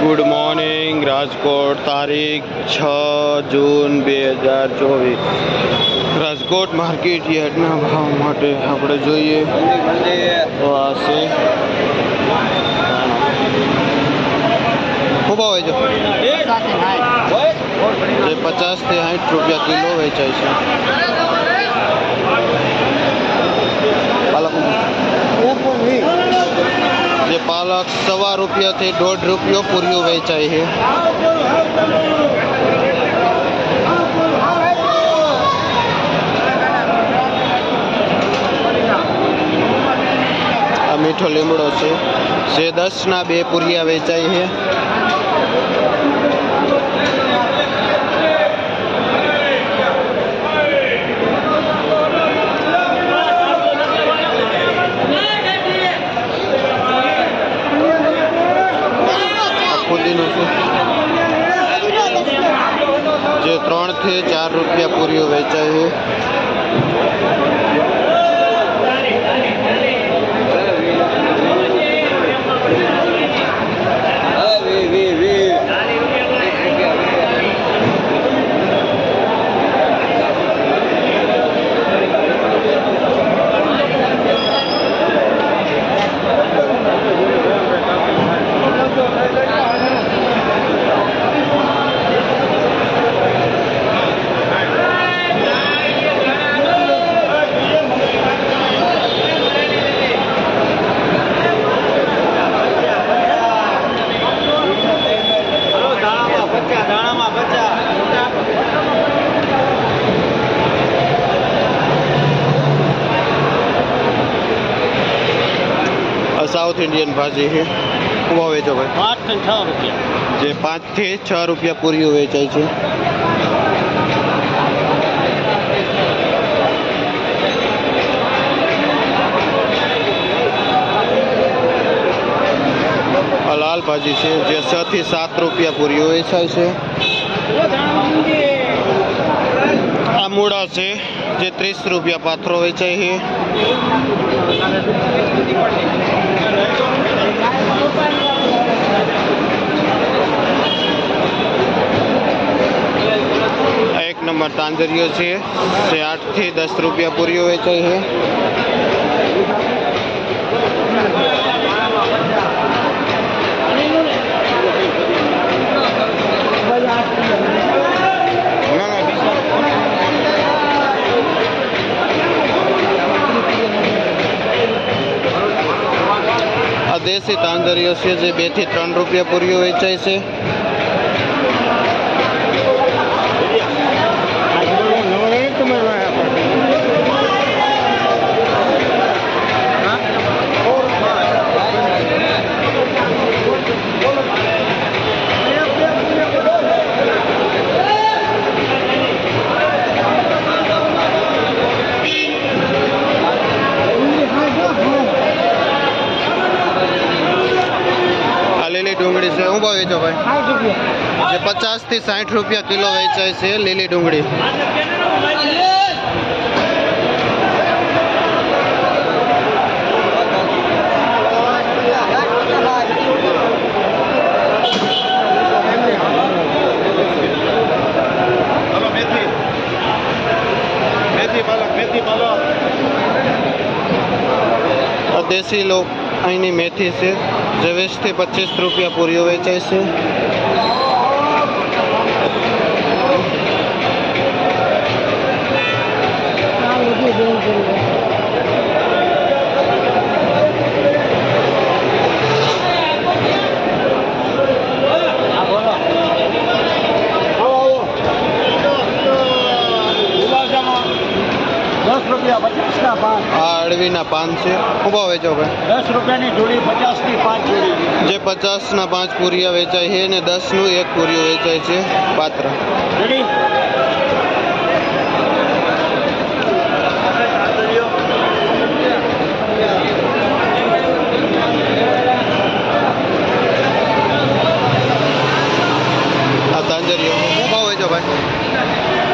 Good morning Rajkot तारीख 6 जून 2024 Rajkot market यार्डना भाव माटे આપણે જોઈએ તો આ છે ખૂબ આવે છે જે 50 થી 60 રૂપિયા કિલો વેચાય છે જે પાલક ₹1.25 થી ₹1.5 પૂરીઓ વેચાય છે આ મીઠો લીમડો છે જે 10 ના 2 પૂરિયા વેચાય છે જે 3 થી 4 રૂપિયા પૂરીઓ વેચાય છે साउथ इंडियन भाजी है खूब वेचो भाई 5 થી 6 રૂપિયા જે 5 થી 6 રૂપિયા પૂરીઓ વેચાય છે लाल भाजी છે જે 6 થી 7 રૂપિયા પૂરીઓ વેચાય છે આ મૂળા છે જે 30 રૂપિયા પાથરો વેચાય છે एक नंबर तांजरियो से 8 થી 10 રૂપિયા પૂરીઓ વેચાય છે देसी तांजरियो से 2 થી 3 રૂપિયા પૂરીઓ વેચાય છે डूंगड़ी से हूँ भाव वेचो भाई 50 થી 60 રૂપિયા કિલો વેચાય છે લીલી ડુંગળી देसी लोग અહીંની મેથી છે જે 20 થી 25 રૂપિયા પૂરીઓ વેચાય છે अड़वी पान से खूब वेचो भाई 10 રૂપિયાની જોડી 50 ની 5 જોડી जे 50 ના 5 પૂરિયા વેચાય છે ને 10 નું 1 પૂરિયો વેચાય છે પાત્ર आ तांजरियो खूब वेचो भाई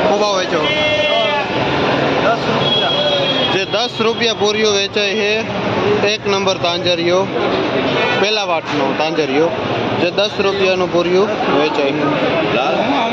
खूब वेचो 10 રૂપિયા જે 10 રૂપિયા પૂરીઓ વેચાય છે एक नंबर तांजरियो पहला वाटनो तांजरियो જે 10 રૂપિયાનું પૂર્યું વેચાય.